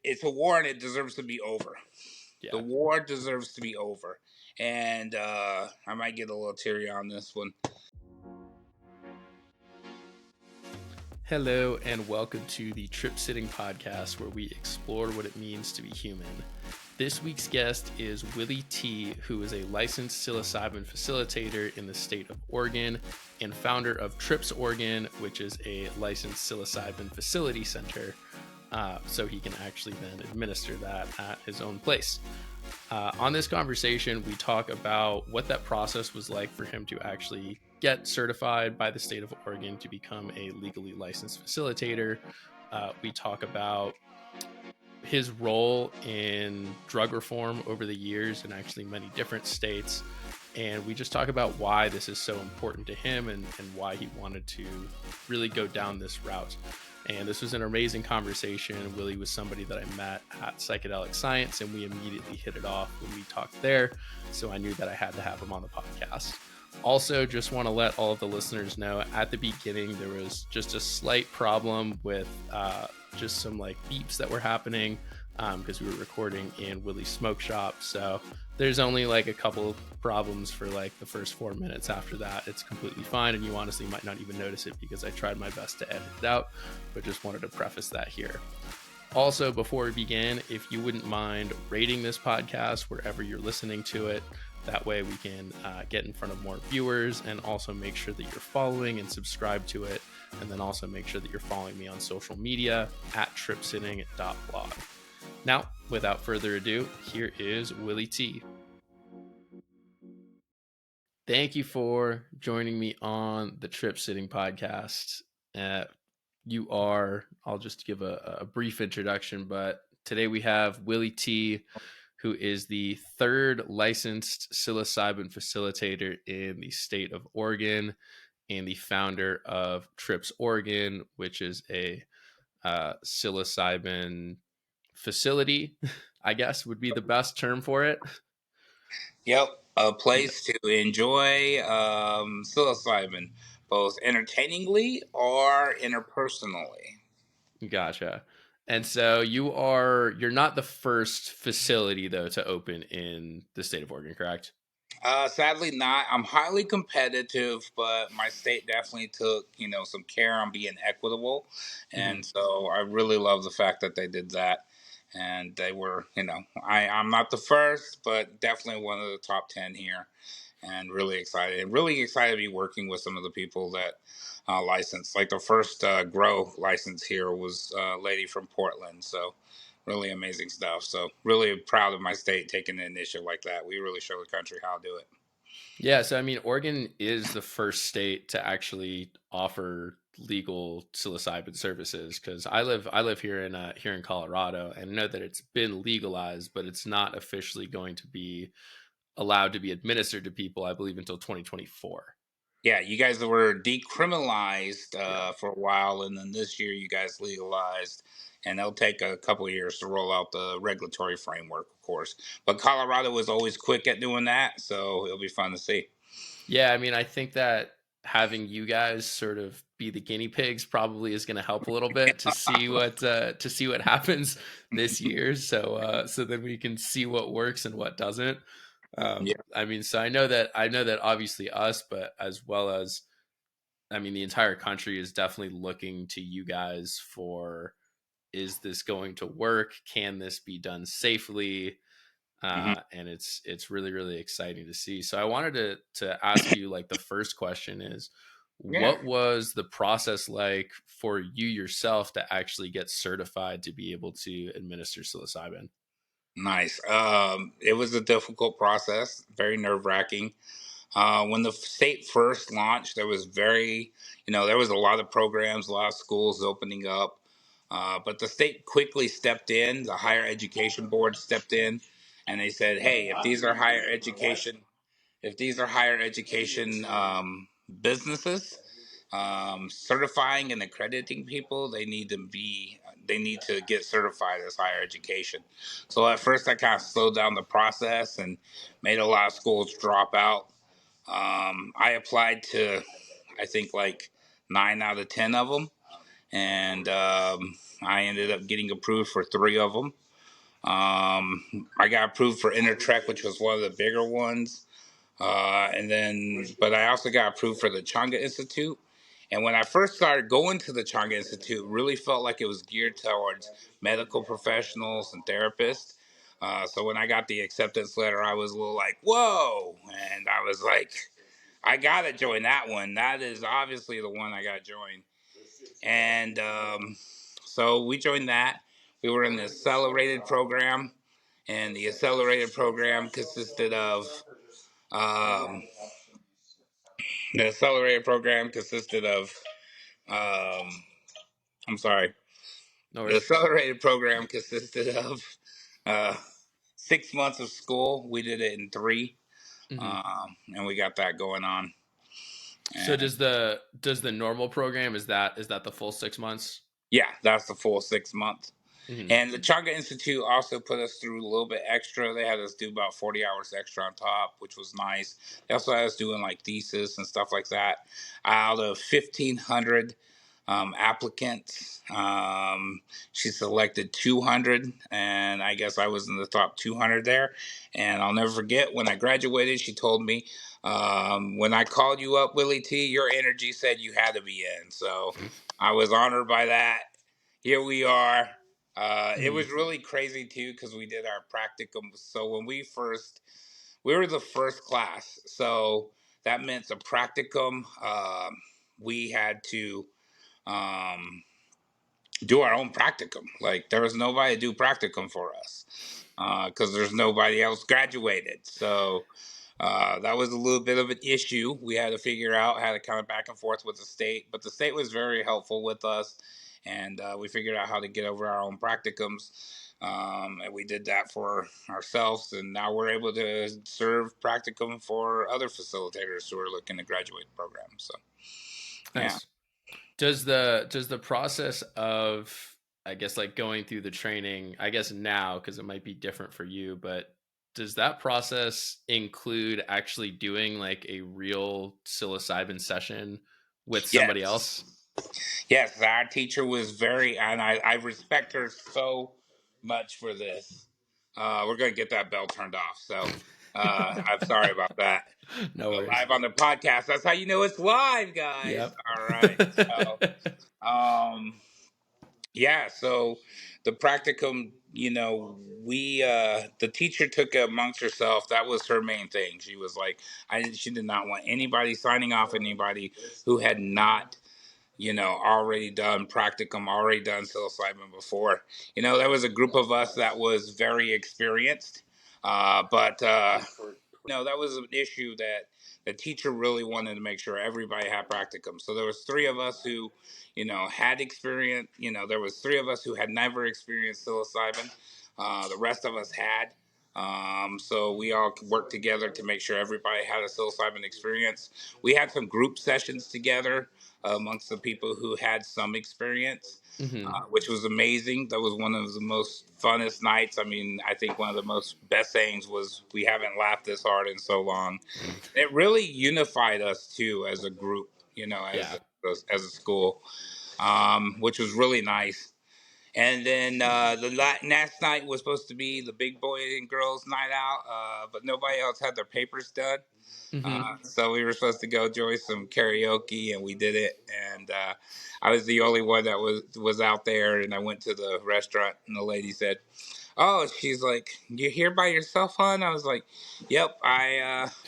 it's a war and it deserves to be over. The Yeah. war deserves to be over. And I might get a little teary on this one. Hello, and welcome to the Trip Sitting Podcast, where we explore what it means to be human. This week's guest is Willy T, who is a licensed psilocybin facilitator in the state of Oregon and founder of Trips Oregon, which is a licensed psilocybin facility center. So he can actually then administer that at his own place. On this conversation, we talk about what that process was like for him to actually get certified by the state of Oregon to become a legally licensed facilitator. We talk about his role in drug reform over the years in actually many different states. And we just talk about why this is so important to him and why he wanted to really go down this route. And this was an amazing conversation. Willy was somebody that I met at Psychedelic Science, and we immediately hit it off when we talked there. So I knew that I had to have him on the podcast. Also, just want to let all of the listeners know at the beginning, there was just a slight problem with just some like beeps that were happening because we were recording in Willy's smoke shop. So there's only like a couple of problems for like the first 4 minutes. After that, it's completely fine, and you honestly might not even notice it because I tried my best to edit it out, but just wanted to preface that here. Also, before we begin, if you wouldn't mind rating this podcast wherever you're listening to it, that way we can get in front of more viewers, and also make sure that you're following and subscribe to it, and then also make sure that you're following me on social media at tripsitting.blog. Now, without further ado, here is Willy T. Thank you for joining me on the Trip Sitting Podcast. I'll just give a brief introduction, but today we have Willy T, who is the third licensed psilocybin facilitator in the state of Oregon and the founder of Trips Oregon, which is a psilocybin facility, I guess would be the best term for it. Yep, a place to enjoy psilocybin, both entertainingly or interpersonally. Gotcha. And so you're not the first facility though to open in the state of Oregon, correct? Sadly, not. I'm highly competitive, but my state definitely took, some care on being equitable, Mm-hmm. and so I really love the fact that they did that. And they were, I'm not the first, but definitely one of the top 10 here, and really excited to be working with some of the people that licensed. Like the first grow license here was a lady from Portland, so really amazing stuff. So really proud of my state taking an initiative like that. We really show the country how to do it. Yeah, so I mean, Oregon is the first state to actually offer legal psilocybin services because I live here in Colorado, and know that it's been legalized, but it's not officially going to be allowed to be administered to people, I believe, until 2024. Yeah, you guys were decriminalized Yeah. for a while, and then this year you guys legalized, and it'll take a couple of years to roll out the regulatory framework, of course. But Colorado was always quick at doing that, so it'll be fun to see. Yeah, I mean, I think that having you guys sort of be the guinea pigs probably is going to help a little bit to see what happens this year. So then we can see what works and what doesn't. Yeah. I mean, so I know that obviously us, but as well as I mean, the entire country is definitely looking to you guys for, is this going to work? Can this be done safely? Hmm. And it's really really exciting to see. So I wanted to ask you, like, the first question is, Yeah. what was the process like for you yourself to actually get certified to be able to administer psilocybin? Nice. It was a difficult process, very nerve wracking. When the state first launched, there was a lot of programs, a lot of schools opening up. But the state quickly stepped in, the higher education board stepped in, and they said, hey, if these are higher education businesses, certifying and accrediting people, they need to get certified as higher education. So at first I kind of slowed down the process and made a lot of schools drop out. I applied to, I think, like 9 out of 10 of them, and I ended up getting approved for 3 of them. I got approved for Intertrek, which was one of the bigger ones. But I also got approved for the Changa Institute. And when I first started going to the Changa Institute, really felt like it was geared towards medical professionals and therapists. So when I got the acceptance letter, I was a little like, whoa. And I was like, I got to join that one. That is obviously the one I got to join. And so we joined that. We were in the accelerated program. And the accelerated program consisted of um, the accelerated program consisted of, um, I'm sorry, No the worries. accelerated program consisted of uh, 6 months of school. We did it in 3, Hmm. and we got that going on. So And does the normal program, is that the full 6 months? yeah, that's the full 6 months. Hmm. And the Chaga Institute also put us through a little bit extra. They had us do about 40 hours extra on top, which was nice. They also had us doing like thesis and stuff like that. Out of 1,500 applicants, she selected 200, and I guess I was in the top 200 there. And I'll never forget when I graduated, she told me, when I called you up, Willie T, your energy said you had to be in. So I was honored by that. Here we are. It Hmm. was really crazy too because we did our practicum. So when we were the first class. So that meant the practicum. We had to um, do our own practicum. Like there was nobody to do practicum for us because there's nobody else graduated. So that was a little bit of an issue. We had to figure out how to kind of back and forth with the state, but the state was very helpful with us, and we figured out how to get over our own practicums. And we did that for ourselves, and now we're able to serve practicum for other facilitators who are looking to graduate the program. So, yeah. Nice. Does the process of, I guess, like going through the training, I guess now, because it might be different for you, but does that process include actually doing like a real psilocybin session with somebody Yes. else? Yes, our teacher was very, and I respect her so much for this. We're going to get that bell turned off. So I'm sorry about that. No worries. Live on the podcast. That's how you know it's live, guys. Yep. All right. So, um, yeah. So the practicum, the teacher took it amongst herself. That was her main thing. She was like, she did not want anybody signing off anybody who had not already done practicum, already done psilocybin before. There was a group of us that was very experienced, but that was an issue that the teacher really wanted to make sure everybody had practicum. So there was 3 of us who, had experience. There was 3 of us who had never experienced psilocybin. The rest of us had. So we all worked together to make sure everybody had a psilocybin experience. We had some group sessions together amongst the people who had some experience, Hmm. which was amazing. That was one of the most funnest nights. I mean, I think one of the most best things was we haven't laughed this hard in so long. It really unified us too as a group, Yeah. as a school, which was really nice. And then the last night was supposed to be the big boy and girls night out, but nobody else had their papers done. Hmm. So we were supposed to go join some karaoke, and we did it. And I was the only one that was out there. And I went to the restaurant, and the lady said, "Oh, she's like, you're here by yourself, hon?" I was like, "Yep.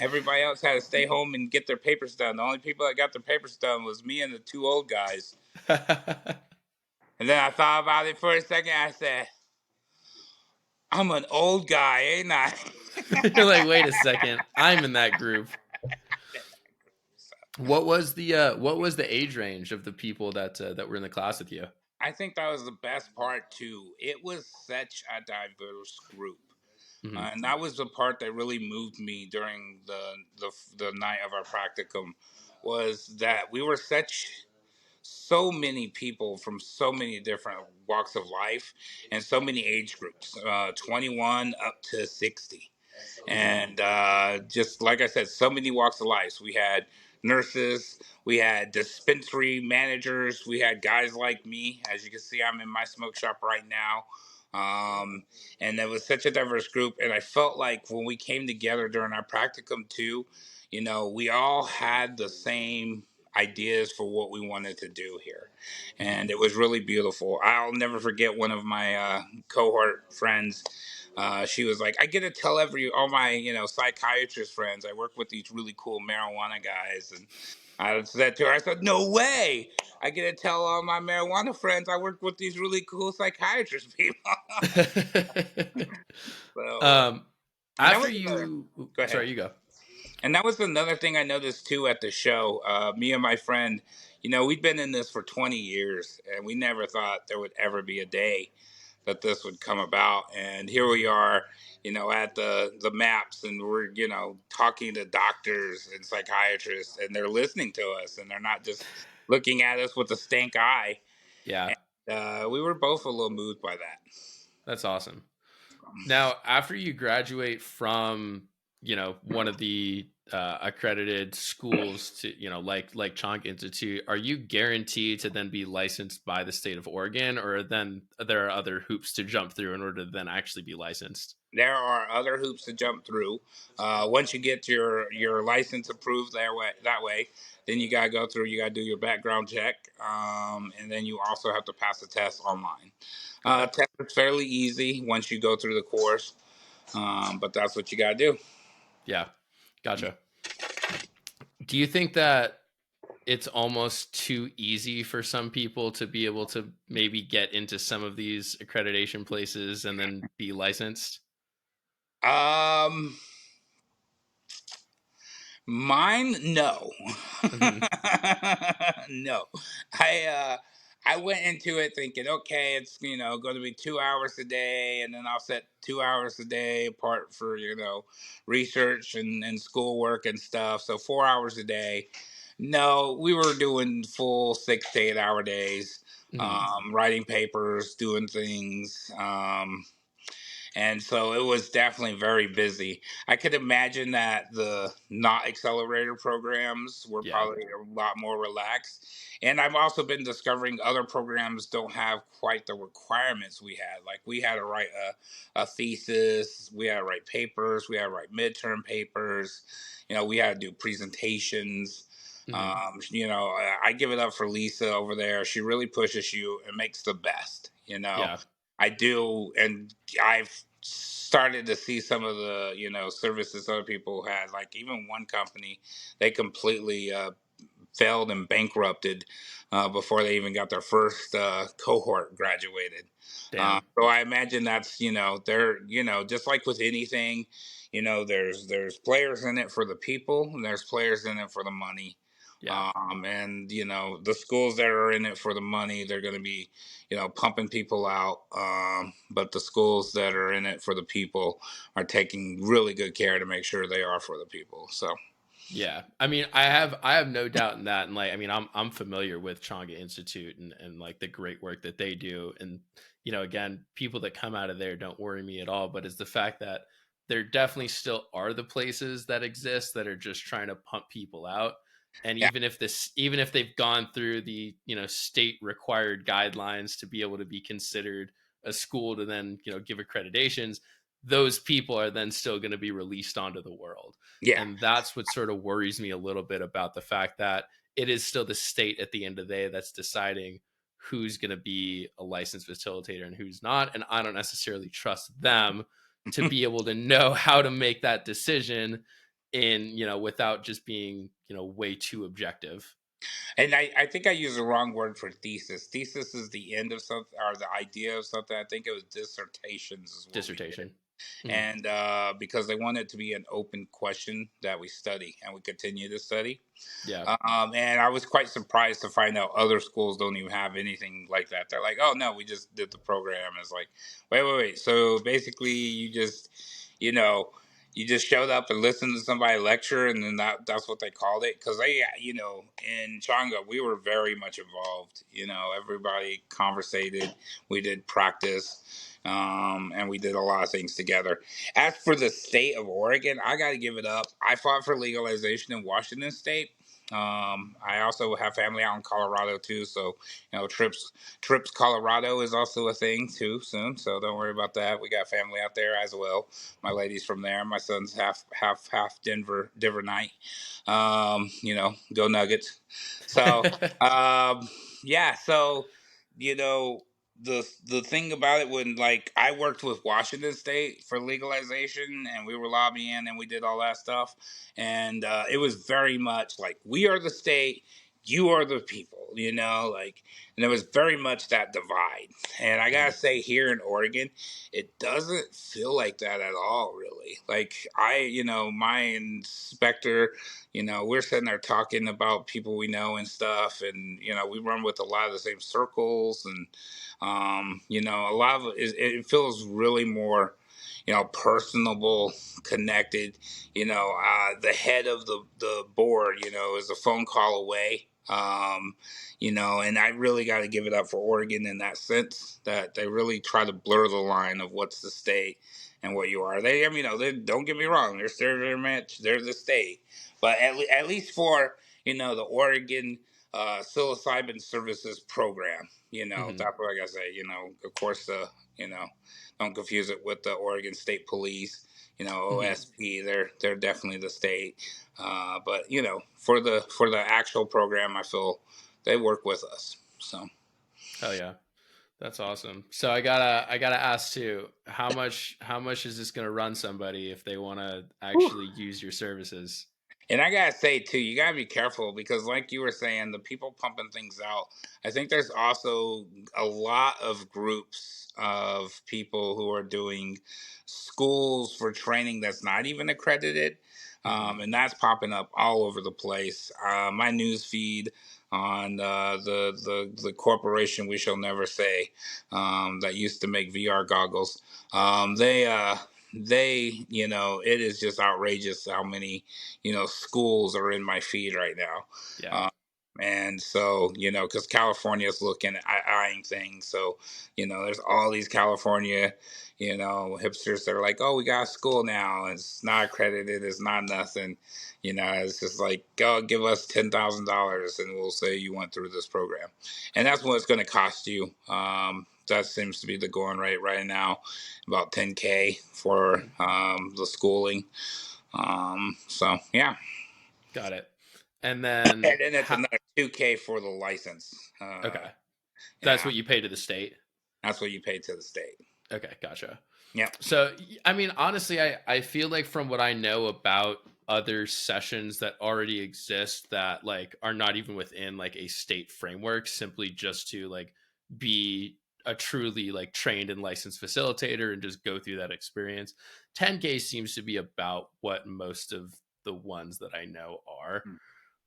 Everybody else had to stay home and get their papers done. The only people that got their papers done was me and the 2 old guys." And then I thought about it for a second. I said, "I'm an old guy, ain't I?" You're like, wait a second, I'm in that group. What was the age range of the people that were in the class with you? I think that was the best part too. It was such a diverse group, Hmm. and that was the part that really moved me during the night of our practicum. Was that we were so many people from so many different walks of life and so many age groups, 21 up to 60. Hmm. And just like I said, so many walks of life. We had nurses, we had dispensary managers, we had guys like me. As you can see, I'm in my smoke shop right now. Um, and it was such a diverse group. And I felt like when we came together during our practicum too, we all had the same ideas for what we wanted to do here. Hmm. And it was really beautiful. I'll never forget one of my cohort friends. She was like, I get to tell all my, psychiatrist friends, I work with these really cool marijuana guys. And I said to her, I said, no way. I get to tell all my marijuana friends I work with these really cool psychiatrist people. So, um, and that after was another, you, go ahead. sorry, you go. And that was another thing I noticed too at the show. Me and my friend, we'd been in this for 20 years and we never thought there would ever be a day that this would come about. And here we are, at the maps, and we're, talking to doctors and psychiatrists, and they're listening to us, and they're not just looking at us with a stank eye. Yeah, And we were both a little moved by that. that's awesome. Now, after you graduate from, one of the accredited schools to, like Chong Institute, are you guaranteed to then be licensed by the state of Oregon, or then there are other hoops to jump through in order to then actually be licensed? There are other hoops to jump through. Once you get your license approved that way, then you gotta go through. You gotta do your background check, and then you also have to pass a test online. Okay. Test is fairly easy once you go through the course, but that's what you gotta do. Yeah. Gotcha. Do you think that it's almost too easy for some people to be able to maybe get into some of these accreditation places and then be licensed? Um, Mine, no. Hmm. No. I went into it thinking, okay, it's going to be 2 hours a day, and then I'll set 2 hours a day apart for research and schoolwork and stuff. So 4 hours a day. No, we were doing full 6 to 8 hour days, Hmm. writing papers, doing things. And so it was definitely very busy. I could imagine that the not accelerator programs were Yeah. probably a lot more relaxed. And I've also been discovering other programs don't have quite the requirements we had. Like we had to write a thesis, we had to write papers, we had to write midterm papers, we had to do presentations. Hmm. I give it up for Lisa over there. She really pushes you and makes the best. Yeah. I do, and I've started to see some of the services other people had. Like even one company, they completely failed and bankrupted before they even got their first cohort graduated. Damn. So I imagine that's they're just like with anything, there's players in it for the people, and there's players in it for the money. Yeah. And the schools that are in it for the money, they're going to be pumping people out. But the schools that are in it for the people are taking really good care to make sure they are for the people. So Yeah. I mean, I have no doubt in that. And like, I mean, I'm familiar with Chonga Institute and like the great work that they do. And, again, people that come out of there don't worry me at all. But it's the fact that there definitely still are the places that exist that are just trying to pump people out. And yeah, even if they've gone through the, state required guidelines to be able to be considered a school to then, give accreditations, those people are then still going to be released onto the world. yeah, And that's what sort of worries me a little bit about the fact that it is still the state at the end of the day that's deciding who's going to be a licensed facilitator and who's not. And I don't necessarily trust them to be able to know how to make that decision without just being, way too objective. and I think I used the wrong word for thesis. Thesis is the end of something or the idea of something. I think it was dissertations is what we did. Dissertation. Hmm. And because they want it to be an open question that we study and we continue to study. Yeah. And I was quite surprised to find out other schools don't even have anything like that. They're like, oh no, we just did the program. It's like, wait. So basically, you know, you just showed up and listened to somebody lecture, and then that's what they called it. Because in Changa, we were very much involved. Everybody conversated. We did practice. And we did a lot of things together. As for the state of Oregon, I got to give it up. I fought for legalization in Washington State. I also have family out in Colorado too, so trips Colorado is also a thing too soon. So don't worry about that. We got family out there as well. My lady's from there. My son's half Denver Knight. Go Nuggets. So yeah, so you know the thing about it, when like I worked with Washington State for legalization, and we were lobbying and we did all that stuff, and it was very much like, we are the state, you are the people, like, and there was very much that divide. And I gotta Mhm. say, here in Oregon, it doesn't feel like that at all, really. Like, my inspector, we're sitting there talking about people we know and stuff, and we run with a lot of the same circles, and a lot of it feels really more personable, connected. The head of the board, is a phone call away. And I really got to give it up for Oregon in that sense, that they really try to blur the line of what's the state and what you are. They don't get me wrong, they're the state, but at least for the Oregon psilocybin services program, Mhm. that's what I gotta say. Of course, you know, don't confuse it with the Oregon State Police. Mhm. OSP. They're definitely the state. But for the actual program, I feel they work with us. So. Hell yeah. That's awesome. So I gotta ask too, how much is this gonna run somebody if they wanna Whew. actually use your services? And I gotta say too, you gotta be careful, because, like you were saying, the people pumping things out. I think there's also a lot of groups of people who are doing schools for training that's not even accredited, Mhm. and that's popping up all over the place. My news feed on the corporation we shall never say, that used to make VR goggles. They it is just outrageous how many schools are in my feed right now. Yeah. Um, and so, because California is looking at eyeing things. So, there's all these California, hipsters that are like, oh, we got a school now. It's not accredited. It's not nothing. It's just like, go give us $10,000 and we'll say you went through this program. And that's what it's going to cost you. That seems to be the going rate right now, about 10K for Mhm. the schooling. So yeah, Got it. And and then then it's how another 2K for the license. okay. That's Yeah, what you pay to the state? that's what you pay to the state. Okay, gotcha. Yep. So, I mean, honestly, I feel like from what I know about other sessions that already exist that like are not even within like a state framework, simply just to like be a truly like trained and licensed facilitator and just go through that experience. 10K seems to be about what most of the ones that I know are.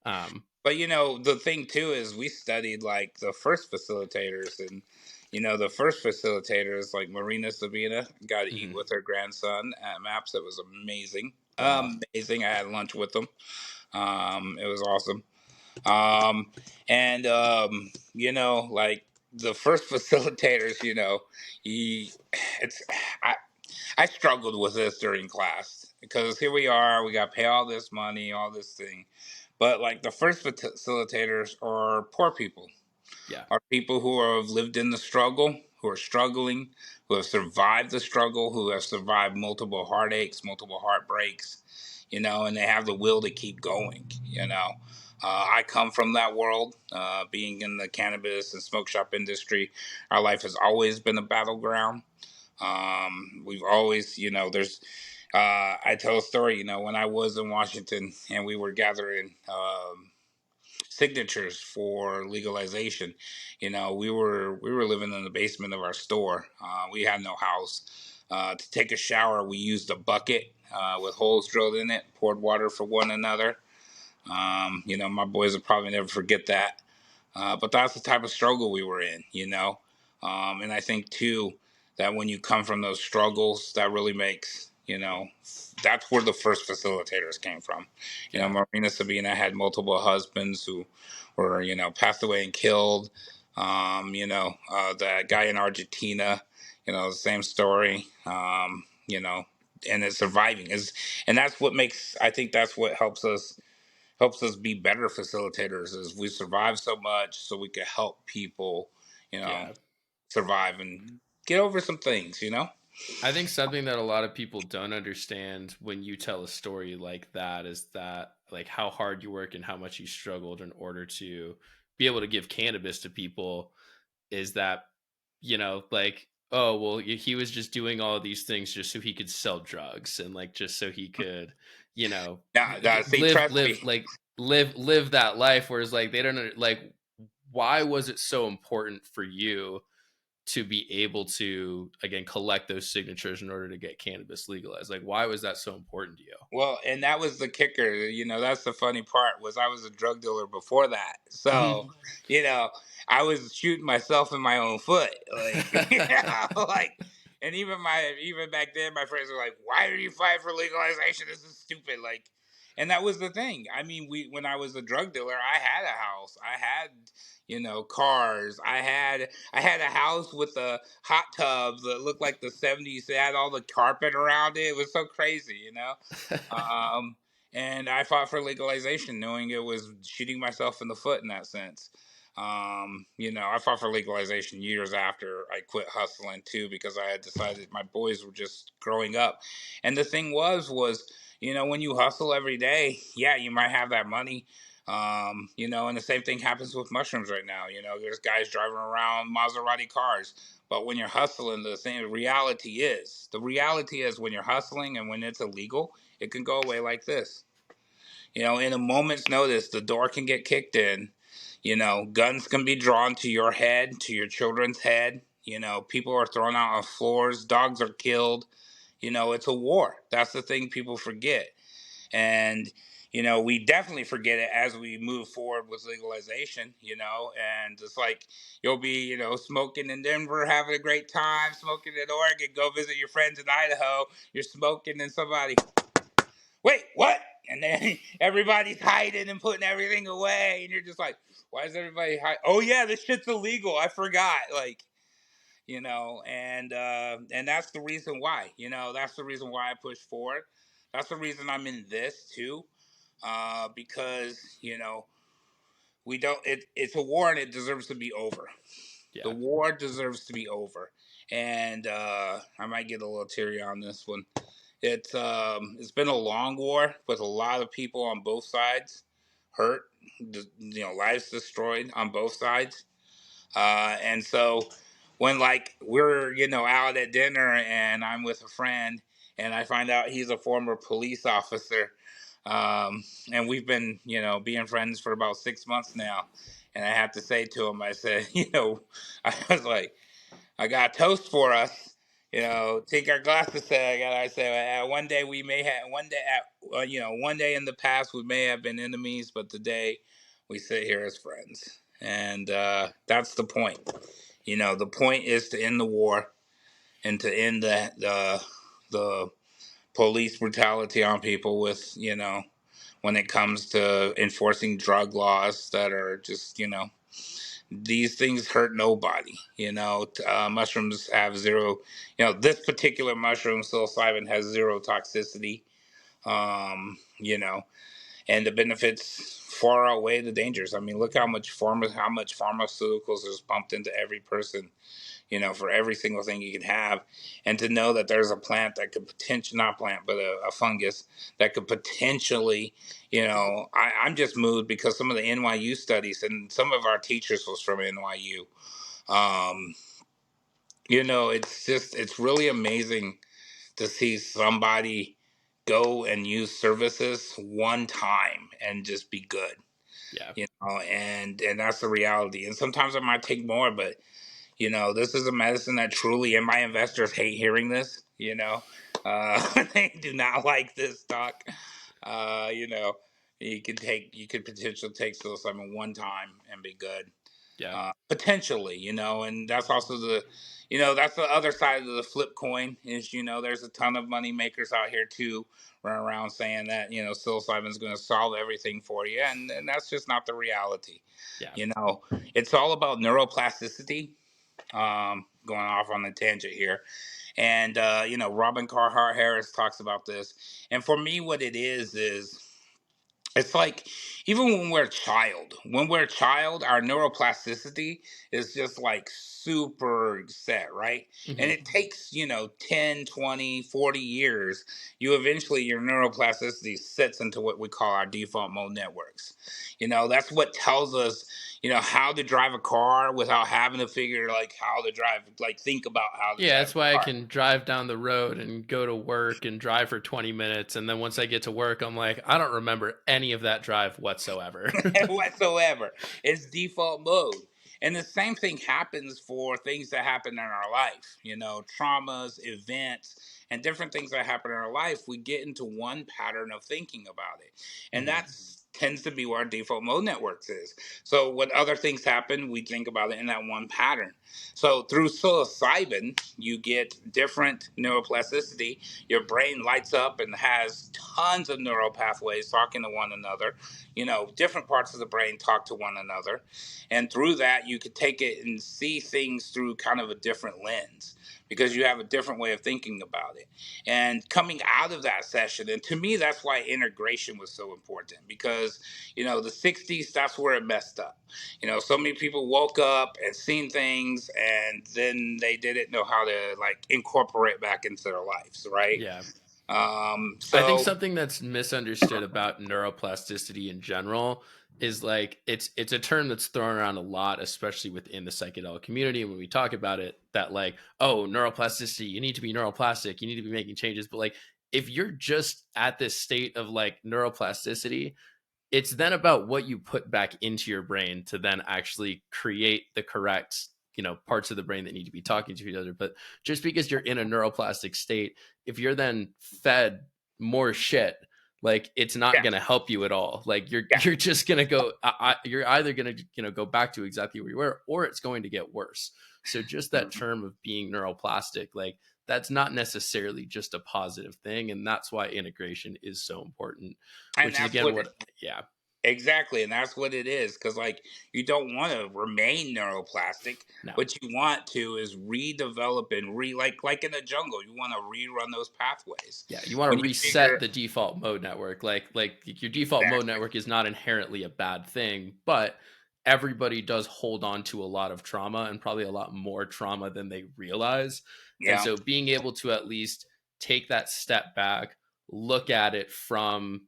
Um, But the thing too is, we studied like the first facilitators, and the first facilitators like Marina Sabina got to eat mhm. with her grandson at Maps. It was amazing, Wow. amazing. I had lunch with them. It was awesome. And like the first facilitators, he, it's I struggled with this during class, because here we are, we got to pay all this money, all this thing. But like the first facilitators are poor people, Yeah. are people who have lived in the struggle, who are struggling, who have survived the struggle, who have survived multiple heartaches, multiple heartbreaks, and they have the will to keep going. I come from that world, being in the cannabis and smoke shop industry. Our life has always been a battleground. We've always, I tell a story, when I was in Washington and we were gathering signatures for legalization. We were living in the basement of our store. We had no house. To take a shower, we used a bucket with holes drilled in it, poured water for one another. My boys will probably never forget that. But that's the type of struggle we were in. And I think too that when you come from those struggles, that really makes, that's where the first facilitators came from. Yeah. Marina Sabina had multiple husbands who were, passed away and killed. That guy in Argentina, the same story. And it's surviving is, and that's what makes. I think that's what helps us helps us be better facilitators as we survive so much so we can help people, you know, Yeah. survive and get over some things, you know? I think something that a lot of people don't understand when you tell a story like that is that, like, how hard you work and how much you struggled in order to be able to give cannabis to people, is that, like, oh, well, he was just doing all of these things just so he could sell drugs, and like just so he could, Now, see, trust me. live that life. Whereas like they don't like, why was it so important for you to be able to, again, collect those signatures in order to get cannabis legalized? Like, why was that so important to you? Well, and that was the kicker. That's the funny part was I was a drug dealer before that. Mhm. So, you know, I was shooting myself in my own foot. Like, like, and even back then, my friends were like, "Why are you fighting for legalization? This is stupid." Like, and that was the thing. I mean, when I was a drug dealer, I had a house, I had, cars, I had a house with a hot tubs that looked like the '70s. They had all the carpet around it. It was so crazy. Um, and I fought for legalization, knowing it was shooting myself in the foot in that sense. I fought for legalization years after I quit hustling too, because I had decided my boys were just growing up. And the thing was, when you hustle every day, yeah, you might have that money. And the same thing happens with mushrooms right now. There's guys driving around Maserati cars. But when you're hustling, the reality is when you're hustling and when it's illegal, it can go away like this. In a moment's notice, the door can get kicked in. Guns can be drawn to your head, to your children's head. People are thrown out on floors, dogs are killed. It's a war. That's the thing people forget. And, we definitely forget it as we move forward with legalization. And it's like you'll be, smoking in Denver, having a great time, smoking in Oregon, go visit your friends in Idaho. You're smoking and somebody, wait, what? And then everybody's hiding and putting everything away. And you're just like, why is everybody hiding? Oh, yeah, this shit's illegal. I forgot. Like, and that's the reason why. That's the reason why I push forward. That's the reason I'm in this too, because we don't. It's a war and it deserves to be over. The Yeah. war deserves to be over, and I might get a little teary on this one. It's been a long war with a lot of people on both sides hurt, lives destroyed on both sides. And so when like we're out at dinner and I'm with a friend and I find out he's a former police officer, and we've been being friends for about 6 months now, and I have to say to him, I said, I was like, I got a toast for us. Take our glasses. I say, one day we may have, one day in the past we may have been enemies, but today we sit here as friends, and that's the point. The point is to end the war and to end the police brutality on people with when it comes to enforcing drug laws that are just these things hurt nobody. Mushrooms have zero. This particular mushroom, psilocybin, has zero toxicity. And the benefits far outweigh the dangers. I mean, look how much pharmaceuticals is pumped into every person. For every single thing you can have, and to know that there's a plant that could potentially, not plant, but a fungus that could potentially, I'm just moved because some of the NYU studies and some of our teachers was from NYU. Um, it's really amazing to see somebody go and use services one time and just be good, Yeah. and that's the reality. And sometimes it might take more, but this is a medicine that truly, and my investors hate hearing this. They do not like this talk. Uh, you know, you could potentially take psilocybin one time and be good. Yeah. Potentially, and that's also that's the other side of the flip coin is, there's a ton of money makers out here too running around saying that, psilocybin is going to solve everything for you. And that's just not the reality. Yeah. You know, it's all about neuroplasticity. Going off on the tangent here. And, Robin Carhart Harris talks about this. And for me, what it is It's like even when we're a child, our neuroplasticity is just like super set, right? And Hmm. it takes, 10, 20, 40 years. You eventually, your neuroplasticity sets into what we call our default mode networks. That's what tells us, how to drive a car without having to figure like how to drive, like think about how to Yeah, drive that's why a I car. can drive down the road and go to work and drive for 20 minutes. And then once I get to work, I'm like, I don't remember any of that drive whatsoever. Whatsoever. It's default mode. And the same thing happens for things that happen in our life, traumas, events, and different things that happen in our life. We get into one pattern of thinking about it. And Hmm. that's tends to be where our default mode networks is. So when other things happen, we think about it in that one pattern. So through psilocybin, you get different neuroplasticity. Your brain lights up and has tons of neural pathways talking to one another. Different parts of the brain talk to one another. And through that, you could take it and see things through kind of a different lens because you have a different way of thinking about it. And coming out of that session, and to me, that's why integration was so important because, the 60s, that's where it messed up. So many people woke up and seen things and then they didn't know how to like incorporate back into their lives, right? Yeah. I think So something that's misunderstood about neuroplasticity in general is like it's a term that's thrown around a lot, especially within the psychedelic community. When we talk about it, that like, oh, neuroplasticity, you need to be neuroplastic, you need to be making changes. But like, if you're just at this state of like neuroplasticity, it's then about what you put back into your brain to then actually create the correct parts of the brain that need to be talking to each other. But just because you're in a neuroplastic state, if you're then fed more shit, like it's not yeah, going to help you at all. Like you're yeah. you're just going to go you're either going to go back to exactly where you were, or it's going to get worse. So just that Mhm. term of being neuroplastic, like that's not necessarily just a positive thing, and that's why integration is so important, And which is that's again what what yeah. exactly, and that's what it is. Because like you don't want to remain neuroplastic. No. What you want to is redevelop and like in the jungle. You want to rerun those pathways. Yeah, you want to When you reset figure the default mode network. Like your default mode exactly, network is not inherently a bad thing, but everybody does hold on to a lot of trauma, and probably a lot more trauma than they realize. And yeah, so being able to at least take that step back, look at it from,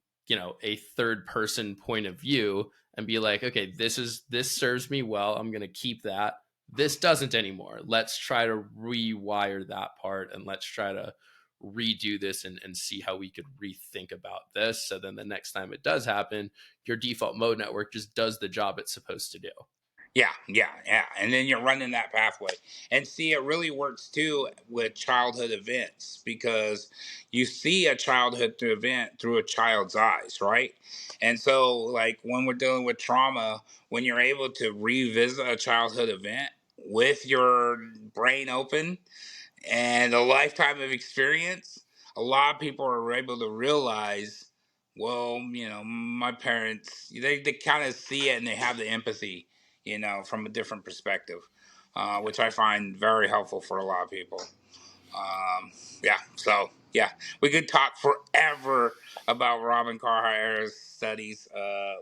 a third person point of view and be like, okay, this serves me well. I'm going to keep that. This doesn't anymore. Let's try to rewire that part, and let's try to redo this and see how we could rethink about this. So then the next time it does happen, your default mode network just does the job it's supposed to do. yeah. And then you're running that pathway. And see, it really works too with childhood events because you see a childhood event through a child's eyes, right? And so, like when we're dealing with trauma, when you're able to revisit a childhood event with your brain open, and a lifetime of experience, a lot of people are able to realize, well, my parents, they kind of see it and they have the empathy, from a different perspective, which I find very helpful for a lot of people. Yeah, so yeah, we could talk forever about Robin Carhaier's studies.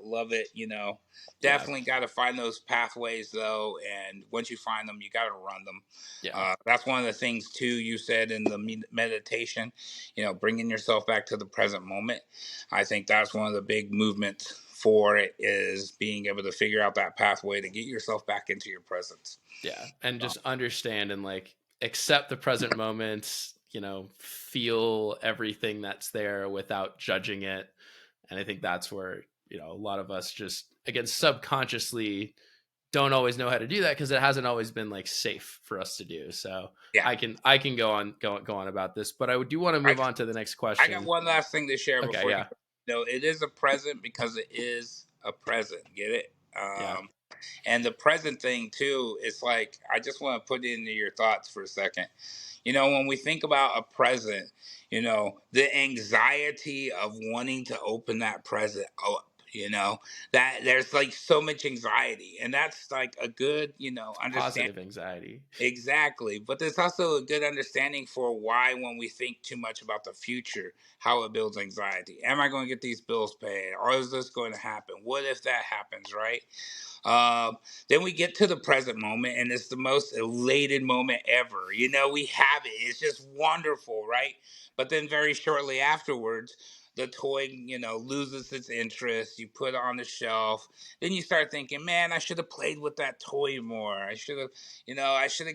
Love it, Yeah. Definitely got to find those pathways though, and once you find them, you got to run them. Yeah. That's one of the things too you said in the meditation, bringing yourself back to the present moment. I think that's one of the big movements for it is being able to figure out that pathway to get yourself back into your presence. Yeah. And So, just understand and like accept the present moment, feel everything that's there without judging it. And I think that's where, a lot of us just, again, subconsciously don't always know how to do that because it hasn't always been like safe for us to do. So yeah. I can go on about this, but I do want to I move on to the next I got question. one last thing to share Okay, before you yeah. go. No, it is a present because it is a present. Get it? Yeah. And the present thing too is like I just want to put it into your thoughts for a second. When we think about a present, the anxiety of wanting to open that present up. you know, that there's like so much anxiety, and that's like a good, understanding. Positive anxiety. Exactly. But there's also a good understanding for why, when we think too much about the future, how it builds anxiety. Am I going to get these bills paid? Or is this going to happen? What if that happens, right? Um, then we get to the present moment, and it's the most elated moment ever. We have it. It's just wonderful, right? But then very shortly afterwards, the toy, loses its interest. You put it on the shelf. Then you start thinking, man, I should have played with that toy more. I should have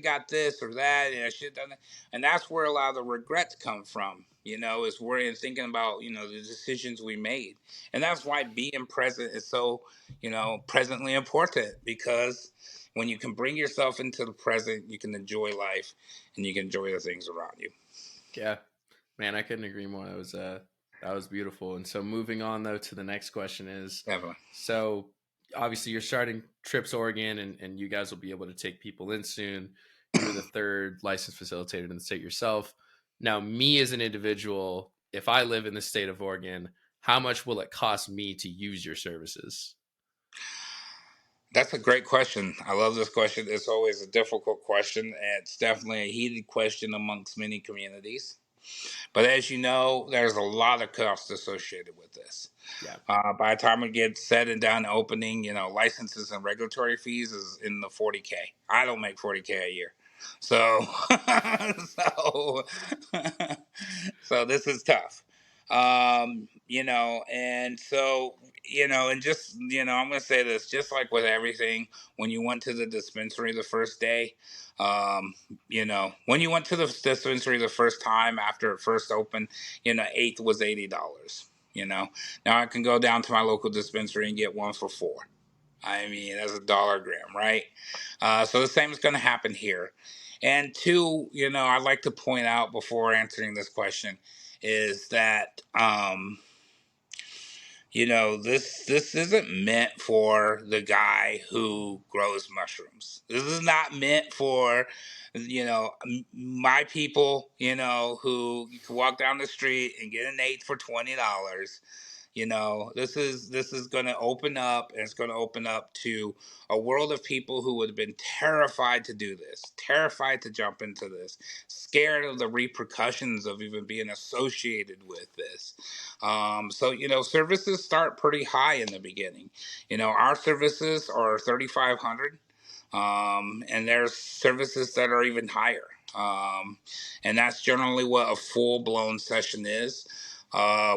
got this or that, and I should have done that. And that's where a lot of the regrets come from. Is worrying, thinking about, the decisions we made. And that's why being present is so presently important, because when you can bring yourself into the present, you can enjoy life and you can enjoy the things around you. Yeah, man, I couldn't agree more. That was beautiful. And so moving on though to the next question is, Definitely. so obviously you're starting Trips Oregon, and you guys will be able to take people in soon. You're the third licensed facilitator in the state yourself. Now, me as an individual, if I live in the state of Oregon, how much will it cost me to use your services? That's a great question. I love this question. It's always a difficult question, and it's definitely a heated question amongst many communities. But as you know, there's a lot of costs associated with this. Yeah. By the time it gets said and done, opening, licenses and regulatory fees is in the 40K. I don't make 40K a year. So, so, so this is tough. And so, and just, I'm going to say this, just like with everything, when you went to the dispensary the first day, when you went to the dispensary the first time after it first opened, eighth was $80. Now I can go down to my local dispensary and get one for $4. I mean, that's $1 a gram, right? So the same is going to happen here. And two, I'd like to point out before answering this question is that this isn't meant for the guy who grows mushrooms. This is not meant for my people, who can walk down the street and get an eighth for $20. This is going to open up, and it's going to open up to a world of people who would have been terrified to do this, terrified to jump into this, scared of the repercussions of even being associated with this. So services start pretty high in the beginning. Our services are 3,500. And there's services that are even higher. And that's generally what a full blown session is.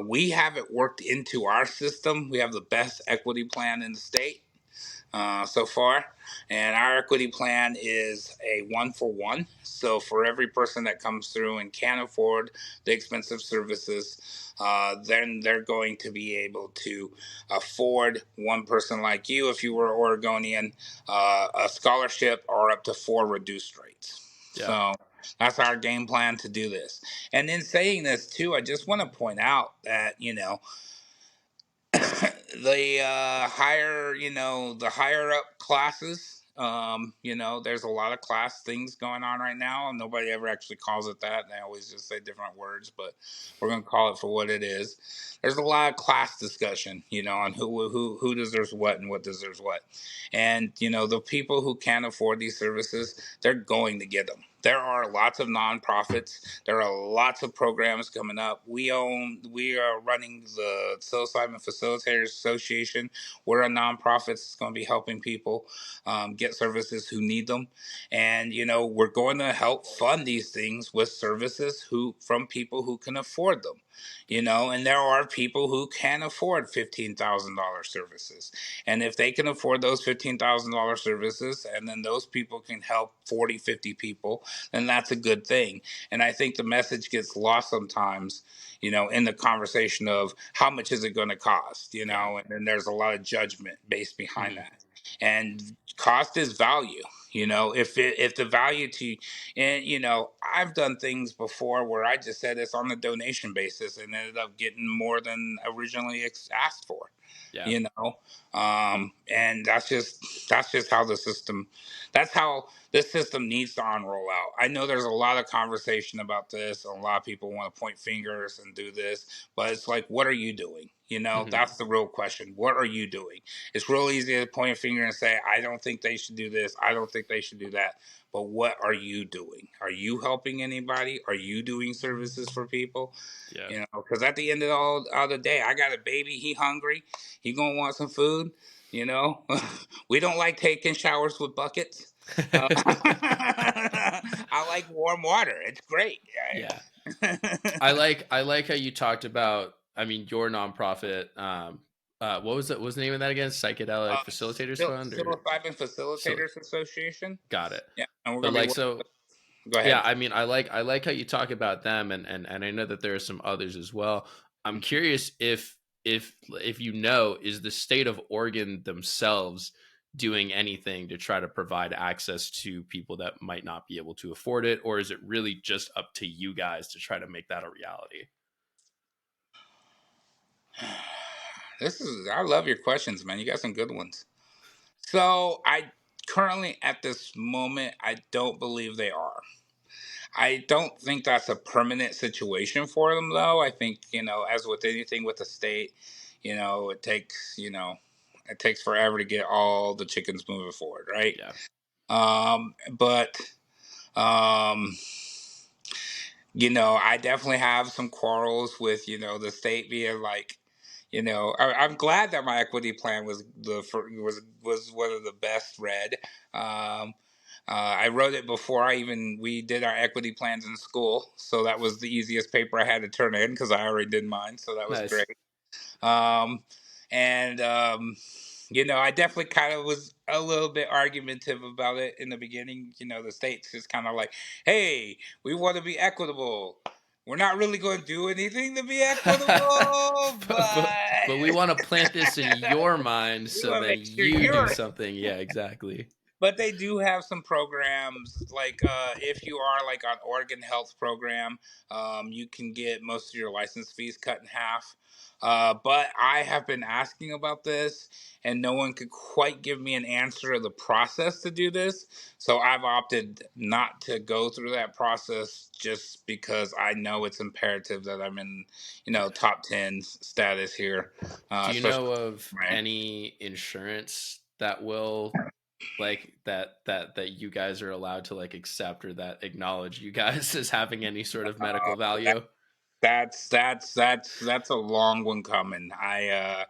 We have it worked into our system. We have the best equity plan in the state so far. And our equity plan is a 1-for-1. So for every person that comes through and can't afford the expensive services, then they're going to be able to afford one person like you, if you were Oregonian, a scholarship or up to 4 reduced rates. Yeah. So that's our game plan to do this. And in saying this too, I just want to point out that, the higher up classes, there's a lot of class things going on right now, and nobody ever actually calls it that. They always just say different words, but we're going to call it for what it is. There's a lot of class discussion, on who deserves what and what deserves what. And the people who can't afford these services, they're going to get them. There are lots of nonprofits. There are lots of programs coming up. We are running the Psilocybin Facilitators Association. We're a nonprofit that's going to be helping people get services who need them. And, we're going to help fund these things with services from people who can afford them. And there are people who can afford $15,000 services. And if they can afford those $15,000 services, and then those people can help 40, 50 people, then that's a good thing. And I think the message gets lost sometimes, in the conversation of how much is it going to cost, and then there's a lot of judgment based behind that. And cost is value. If the value to, and I've done things before where I just said it's on a donation basis and ended up getting more than originally asked for. Yeah. you know. And that's just how the system, that's how this system needs to unroll out. I know there's a lot of conversation about this, and a lot of people want to point fingers and do this, but it's like, what are you doing? Hmm. That's the real question. What are you doing? It's real easy to point a finger and say, I don't think they should do this, I don't think they should do that. But what are you doing? Are you helping anybody? Are you doing services for people? Yeah. Because at the end of all the day, I got a baby. He hungry. He gonna want some food. You know, we don't like taking showers with buckets. I like warm water. It's great. Yeah. Yeah. I like how you talked about, I mean, your nonprofit. What was the name of that again? Psychedelic Facilitators Fund, or Psilocybin so? Facilitators Association. Got it. Yeah, and we're But gonna be like, working. so Go yeah, ahead. I mean, I like how you talk about them, and I know that there are some others as well. I'm curious if is the state of Oregon themselves doing anything to try to provide access to people that might not be able to afford it, or is it really just up to you guys to try to make that a reality? I love your questions, man. You got some good ones. So I currently, at this moment, I don't believe they are. I don't think that's a permanent situation for them, though. I think, as with anything with the state, it takes, it takes forever to get all the chickens moving forward, right? Yeah. But um, I definitely have some quarrels with, the state being like, I'm glad that my equity plan was one of the best read. Um, I wrote it before we did our equity plans in school, so that was the easiest paper I had to turn in because I already did mine, so that was Nice. great. Um, and I definitely kind of was a little bit argumentative about it in the beginning. The state's just kind of like, "Hey, we want to be equitable. We're not really going to do anything to be equitable, but, but but but we want to plant this in your mind we so want to then make sure you do you're." something. Yeah, exactly. But they do have some programs like if you are like on Oregon Health Program, you can get most of your license fees cut in half. But I have been asking about this, and no one could quite give me an answer of the process to do this. So I've opted not to go through that process just because I know it's imperative that I'm in, Yeah. top 10 status here, Do you especially know of right. any insurance that will, like, that you guys are allowed to like accept, or that acknowledge you guys as having any sort of medical value? That's a long one coming. I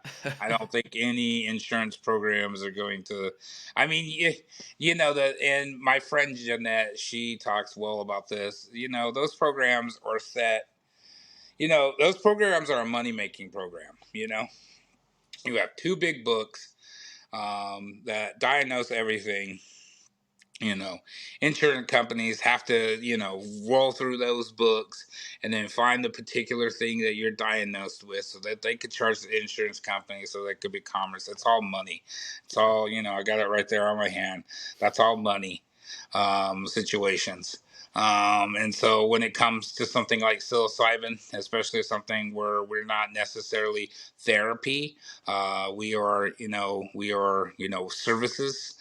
don't think any insurance programs are going to. I mean, that. And my friend Jeanette, she talks well about this. Those programs are set. Those programs are a money making program. You have two big books that diagnose everything. you know Insurance companies have to roll through those books and then find the particular thing that you're diagnosed with so that they could charge the insurance company so that could be commerce. It's all money. It's Yeah. all, I got it right there on my hand. That's all money situations. And so when it comes to something like psilocybin, especially something where we're not necessarily therapy, we are services.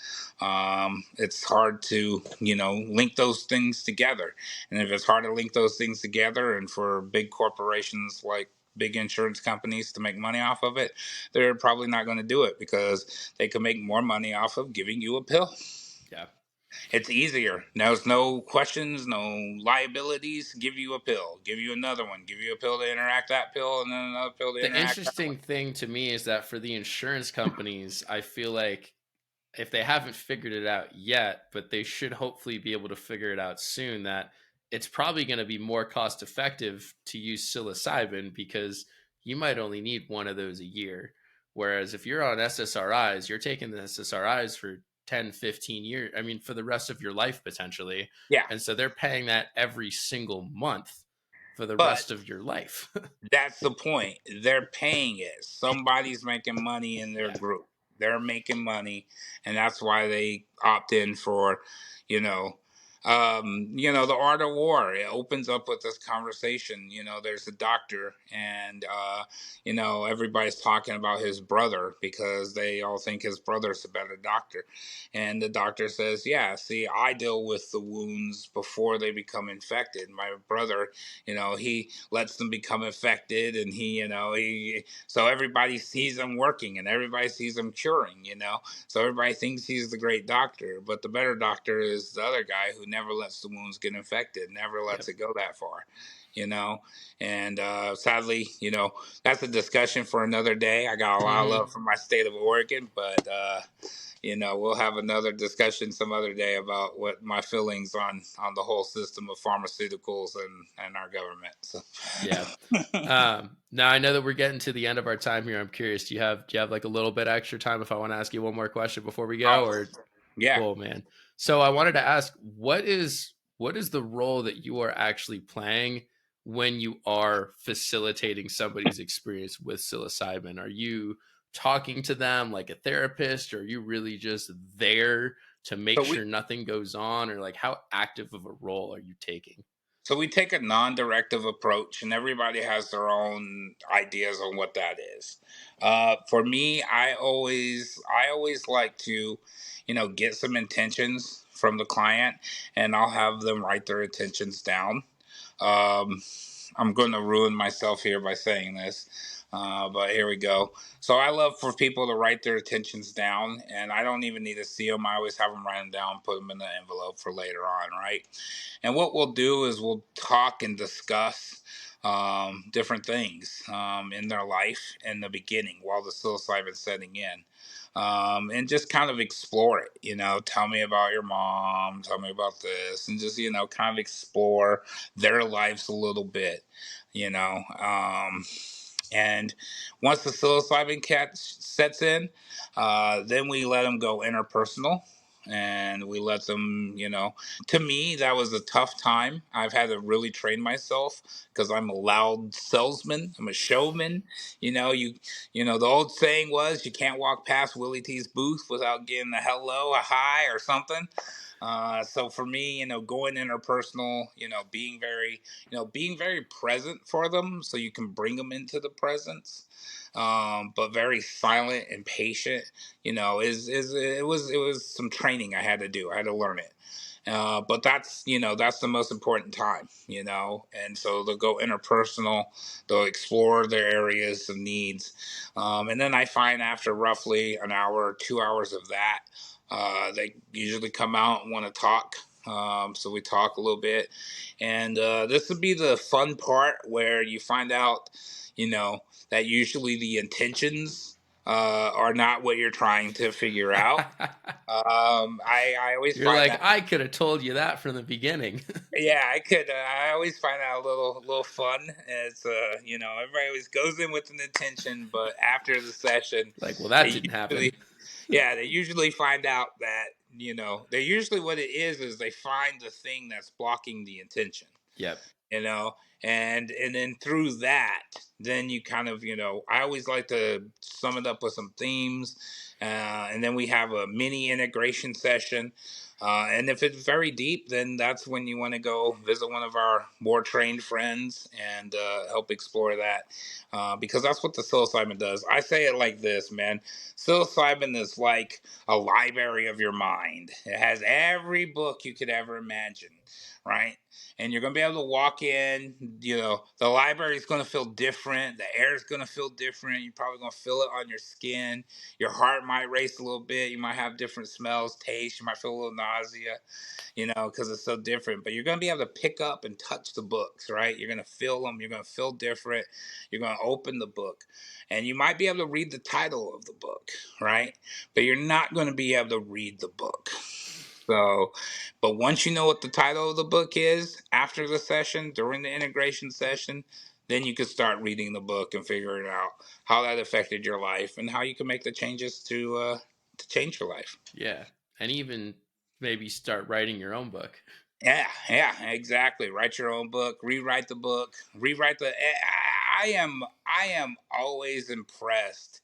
It's hard to link those things together, and if it's hard to link those things together, and for big corporations like big insurance companies to make money off of it, they're probably not going to do it because they can make more money off of giving you a pill. Yeah. It's easier. There's no questions, no liabilities. Give you a pill, give you another one, give you a pill to interact that pill, and then another pill to The interact that one. interesting thing to me is that for the insurance companies, I feel like if they haven't figured it out yet, but they should hopefully be able to figure it out soon, that it's probably going to be more cost effective to use psilocybin because you might only need one of those a year. Whereas if you're on SSRIs, you're taking the SSRIs for 10, 15 years. I mean, for the rest of your life potentially. Yeah, And so they're paying that every single month for the but rest of your life. that's the point. They're paying it. Somebody's making money in their Yeah. group. They're making money, and that's why they opt in for, you know, The art of war. It opens up with this conversation. There's a doctor, and everybody's talking about his brother because they all think his brother's a better doctor. And the doctor says, "Yeah, see, I deal with the wounds before they become infected. My brother, he lets them become infected, and he so everybody sees him working, and everybody sees him curing. So everybody thinks he's the great doctor, but the better doctor is the other guy who never lets the wounds get infected, never lets Yep. it go that far, you know. And sadly, that's a discussion for another day. I got a lot of Hmm. love from my state of Oregon, but we'll have another discussion some other day about what my feelings on the whole system of pharmaceuticals and our government. So, Yeah. Now I know that we're getting to the end of our time here. I'm curious, do you have like a little bit extra time if I want to ask you one more question before we go, oh or yeah. cool, man. So I wanted to ask, what is the role that you are actually playing when you are facilitating somebody's experience with psilocybin? Are you talking to them like a therapist, or are you really just there to make So sure we nothing goes on, or like how active of a role are you taking? So we take a non-directive approach, and everybody has their own ideas on what that is. For me, I always like to, get some intentions from the client, and I'll have them write their intentions down. Um, I'm going to ruin myself here by saying this, but here we go. So I love for people to write their intentions down, and I don't even need to see them. I always have them write them down, put them in the envelope for later on, right? And what we'll do is we'll talk and discuss different things in their life in the beginning while the psilocybin's setting in. And just kind of explore it, tell me about your mom, tell me about this, and just, kind of explore their lives a little bit, you know. And once the psilocybin cat sets in, then we let them go interpersonal, and we let them, to me, that was a tough time. I've had to really train myself because I'm a loud salesman. I'm a showman. The old saying was you can't walk past Willie T's booth without getting a hello, a hi, or something. So for me, going interpersonal, being very present for them, so you can bring them into the presence, but very silent and patient. Is it was some training I had to do. I had to learn it. But that's the most important time, and so they'll go interpersonal, they'll explore their areas of needs, and then I find after roughly an hour or 2 hours of that, they usually come out and want to talk. So we talk a little bit, and this would be the fun part where you find out, that usually the intentions are not what you're trying to figure out. I always You're find like, that. I could have told you that from the beginning. Yeah, I could. I always find that a little fun. It's everybody always goes in with an intention, but after the session, Like, well, that they didn't happen. usually, yeah, they usually find out that they usually what it is they find the thing that's blocking the intention, Yep. you know and then through that, then you kind of, I always like to sum it up with some themes, and then we have a mini integration session, and if it's very deep, then that's when you want to go visit one of our more trained friends and help explore that, because that's what the psilocybin does. I say it like this, man. Psilocybin is like a library of your mind. It has every book you could ever imagine, right? And you're going to be able to walk in, the library is going to feel different, the air is going to feel different, you're probably going to feel it on your skin, your heart might race a little bit, you might have different smells, taste, you might feel a little nausea, because it's so different. But you're going to be able to pick up and touch the books, right? You're going to feel them, you're going to feel different, you're going to open the book, and you might be able to read the title of the book, right? But you're not going to be able to read the book. So, but once you know what the title of the book is after the session, during the integration session, then you could start reading the book and figuring out how that affected your life and how you can make the changes to change your life. Yeah. And even maybe start writing your own book. Yeah, yeah, exactly. Write your own book, rewrite the book, rewrite the. I am always impressed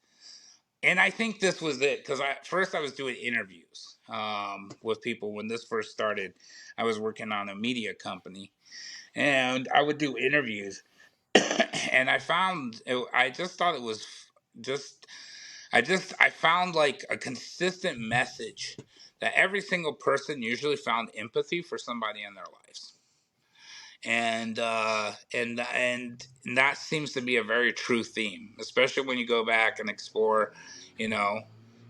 And I think this was it, because first I was doing interviews with people when this first started. I was working on a media company, and I would do interviews, and I just thought it was just I found like a consistent message that every single person usually found empathy for somebody in their lives, and that seems to be a very true theme, especially when you go back and explore, you know,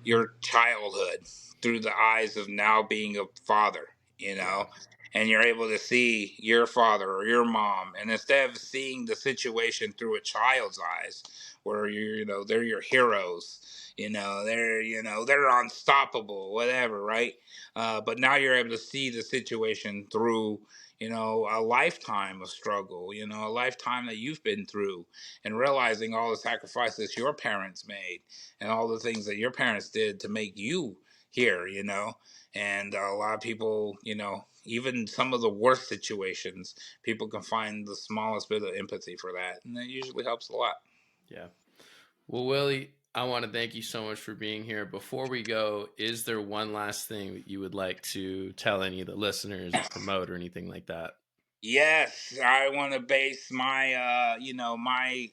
your childhood through the eyes of now being a father, Yeah. and you're able to see your father or your mom, and instead of seeing the situation through a child's eyes, where they're your heroes, they're unstoppable, whatever, right? But now you're able to see the situation through, a lifetime of struggle, a lifetime that you've been through, and realizing all the sacrifices your parents made and all the things that your parents did to make you here, and a lot of people, even some of the worst situations, people can find the smallest bit of empathy for that, and that usually helps a lot. Yeah. Well, Willie, I want to thank you so much for being here. Before we go, is there one last thing that you would like to tell any of the listeners or promote or anything like that? Yes, I want to base my,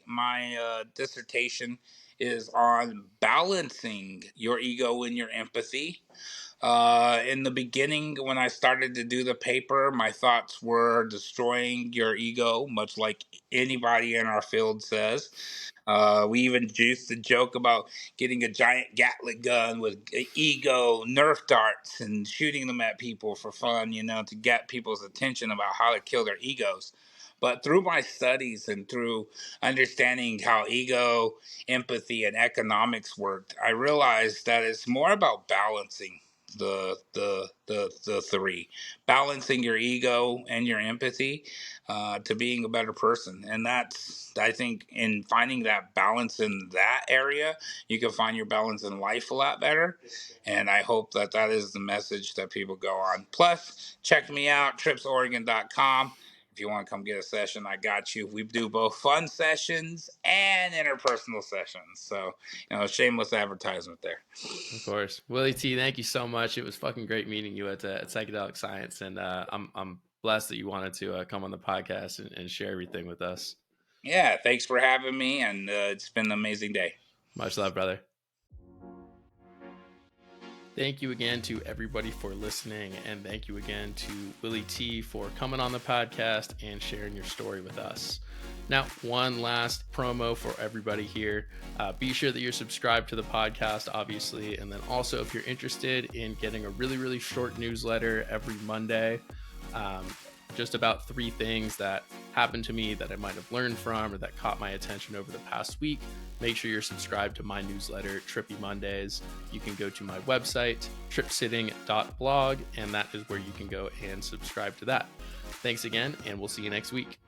my dissertation is on balancing your ego and your empathy. In the beginning, when I started to do the paper, my thoughts were destroying your ego, much like anybody in our field says. We even used to joke about getting a giant Gatling gun with ego Nerf darts and shooting them at people for fun, to get people's attention about how to kill their egos. But through my studies and through understanding how ego, empathy, and economics worked, I realized that it's more about balancing the three, balancing your ego and your empathy, to being a better person. And that's, I think, in finding that balance in that area, you can find your balance in life a lot better. And I hope that that is the message that people go on. Plus, check me out, tripsoregon.com. If you want to come get a session, I got you. We do both fun sessions and interpersonal sessions. So, shameless advertisement there. Of course. Willie T, thank you so much. It was fucking great meeting you at Psychedelic Science. And I'm blessed that you wanted to come on the podcast and share everything with us. Yeah, thanks for having me. And it's been an amazing day. Much love, brother. Thank you again to everybody for listening, and thank you again to Willie T for coming on the podcast and sharing your story with us. Now, one last promo for everybody here. Be sure that you're subscribed to the podcast, obviously, and then also if you're interested in getting a really, really short newsletter every Monday, just about 3 things that happened to me that I might have learned from or that caught my attention over the past week, make sure you're subscribed to my newsletter, Trippy Mondays. You can go to my website, tripsitting.blog, and that is where you can go and subscribe to that. Thanks again, and we'll see you next week.